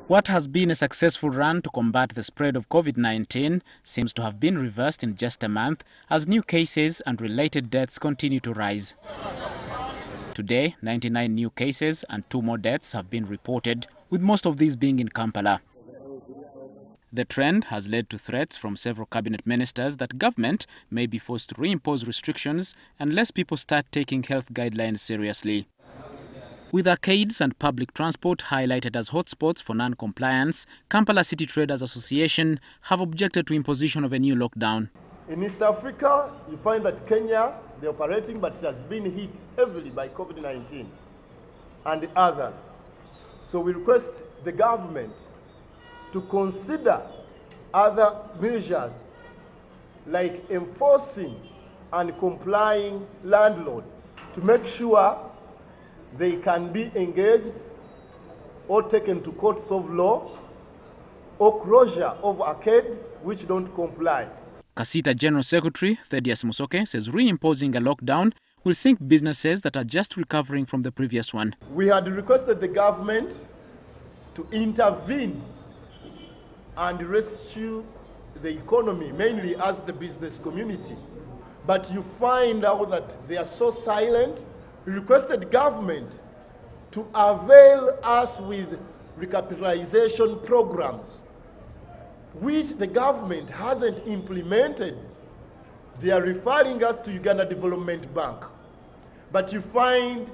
What has been a successful run to combat the spread of COVID-19 seems to have been reversed in just a month as new cases and related deaths continue to rise. Today, 99 new cases and 2 more deaths have been reported, with most of these being in Kampala. The trend has led to threats from several cabinet ministers that government may be forced to reimpose restrictions unless people start taking health guidelines seriously. With arcades and public transport highlighted as hotspots for non-compliance, Kampala City Traders Association have objected to imposition of a new lockdown. In East Africa, you find that Kenya, they're operating, but it has been hit heavily by COVID-19 and others. So we request the government to consider other measures like enforcing and complying landlords to make sure they can be engaged or taken to courts of law, or closure of arcades which don't comply. Kasita General Secretary Thaddeus Musoke says reimposing a lockdown will sink businesses that are just recovering from the previous one. We had requested the government to intervene and rescue the economy, mainly as the business community. But you find out that they are so silent. We requested government to avail us with recapitalization programs, which the government hasn't implemented. They are referring us to Uganda Development Bank. But you find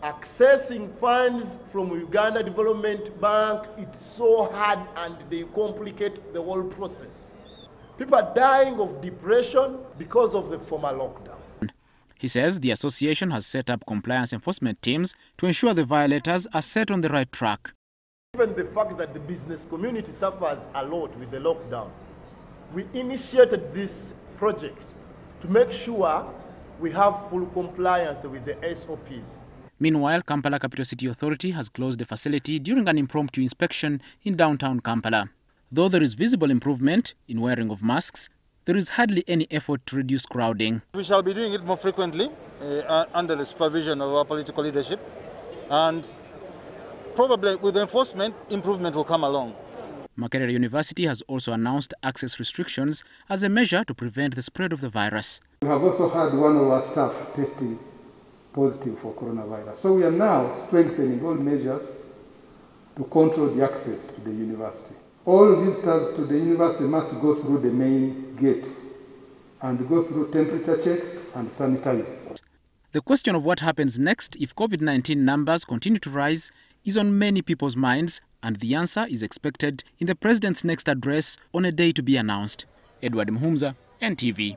accessing funds from Uganda Development Bank, it's so hard and they complicate the whole process. People are dying of depression because of the former lockdown. He says the association has set up compliance enforcement teams to ensure the violators are set on the right track. Given the fact that the business community suffers a lot with the lockdown, we initiated this project to make sure we have full compliance with the SOPs. Meanwhile, Kampala Capital City Authority has closed the facility during an impromptu inspection in downtown Kampala. Though there is visible improvement in wearing of masks, there is hardly any effort to reduce crowding. We shall be doing it more frequently under the supervision of our political leadership, and probably with enforcement, improvement will come along. Makerere University has also announced access restrictions as a measure to prevent the spread of the virus. We have also had one of our staff testing positive for coronavirus. So we are now strengthening all measures to control the access to the university. All visitors to the university must go through the main gate and go through temperature checks and sanitize. The question of what happens next if COVID-19 numbers continue to rise is on many people's minds, and the answer is expected in the president's next address on a day to be announced. Edward Mhumza, NTV.